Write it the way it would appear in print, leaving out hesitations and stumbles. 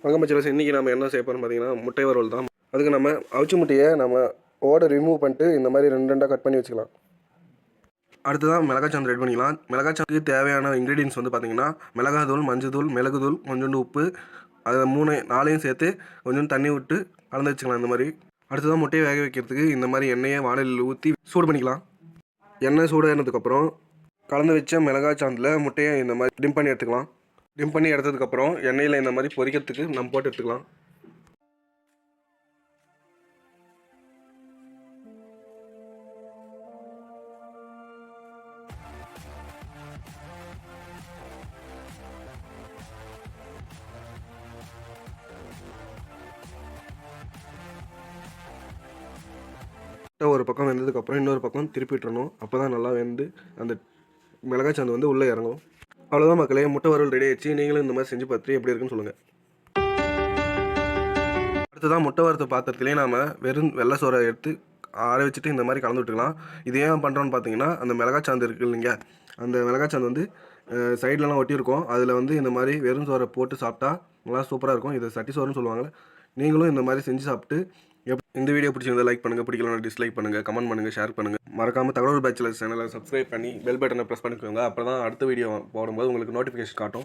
வணக்கம் மச்சான், இன்றைக்கி நம்ம என்ன செய்ய போகிறோம் பார்த்தீங்கன்னா முட்டை வறுவல் தான். அதுக்கு நம்ம அவிச்ச முட்டையை நம்ம ரிமூவ் பண்ணிட்டு இந்த மாதிரி ரெண்டாக கட் பண்ணி வச்சுக்கலாம். அடுத்ததான் மிளகாய்ச்சாந்து ரெடி பண்ணிக்கலாம். மிளகாய்ச்சாந்துக்கு தேவையான இன்க்ரீடியன்ஸ் வந்து பார்த்திங்கன்னா மிளகாய்த்தூள், மஞ்சள், மிளகுத்தூள், கொஞ்சோண்டு உப்பு, அதை 4 சேர்த்து கொஞ்சம் தண்ணி விட்டு கலந்து வச்சுக்கலாம் இந்த மாதிரி. அடுத்ததான் முட்டையை வேக வைக்கிறதுக்கு இந்த மாதிரி எண்ணெயை வானலில் ஊற்றி சூடு பண்ணிக்கலாம். எண்ணெய் சூடானதுக்கப்புறம் கலந்து வச்ச மிளகாய்ச்சாந்தில் முட்டையை இந்த மாதிரி டிம் பண்ணி எடுத்துக்கலாம். டிம் பண்ணி எடுத்ததுக்கப்புறம் எண்ணெயில் இந்த மாதிரி பொரிக்கிறதுக்கு நம்ம போட்டு எடுத்துக்கலாம். ஒரு பக்கம் வெந்ததுக்கப்புறம் இன்னொரு பக்கம் திருப்பி விட்டுறணும். அப்போ தான் நல்லா வெந்து அந்த மிளகாய்ச்சாந்து வந்து உள்ளே இறங்கும். அவ்வளோதான் மக்களே, முட்டை வறுவல் ரெடி ஆயிடுச்சு. நீங்களும் இந்த மாதிரி செஞ்சு பார்த்துட்டு எப்படி இருக்குன்னு சொல்லுங்கள். அடுத்ததான் முட்டை வறுத்த பாத்திரத்துலேயே நாம் வெறும் வெள்ளை சோறை எடுத்து ஆற வச்சுட்டு இந்த மாதிரி கலந்து விட்டுக்கலாம். இது ஏன் பண்ணுறோன்னு பார்த்தீங்கன்னா, அந்த மிளகாய்ச்சாந்து இருக்குது இல்லைங்க, அந்த மிளகாய்ச்சாந்து வந்து சைட்லலாம் ஒட்டியிருக்கும். அதில் வந்து இந்த மாதிரி வெறும் சோறை போட்டு சாப்பிட்டா நல்லா சூப்பராக இருக்கும். இதை சட்டி சோறுன்னு சொல்லுவாங்க. நீங்களும் இந்த மாதிரி செஞ்சு சாப்பிட்டு இந்த வீடியோ பிடிச்சிருந்தா லைக் பண்ணுங்கள், பிடிக்கலன்னா டிஸ்லைக் பண்ணுங்கள், கமெண்ட் பண்ணுங்கள், ஷேர் பண்ணுங்கள். மறக்காமல் தகவல் பேச்சுலர் சேனலை சப்ஸ்கிரைப் பண்ணி பெல் பட்டனை ப்ரெஸ் பண்ணிக்கோங்க. அப்போ தான் அடுத்த வீடியோ போடும்போது உங்களுக்கு நோட்டிஃபிகேஷன் காட்டும்.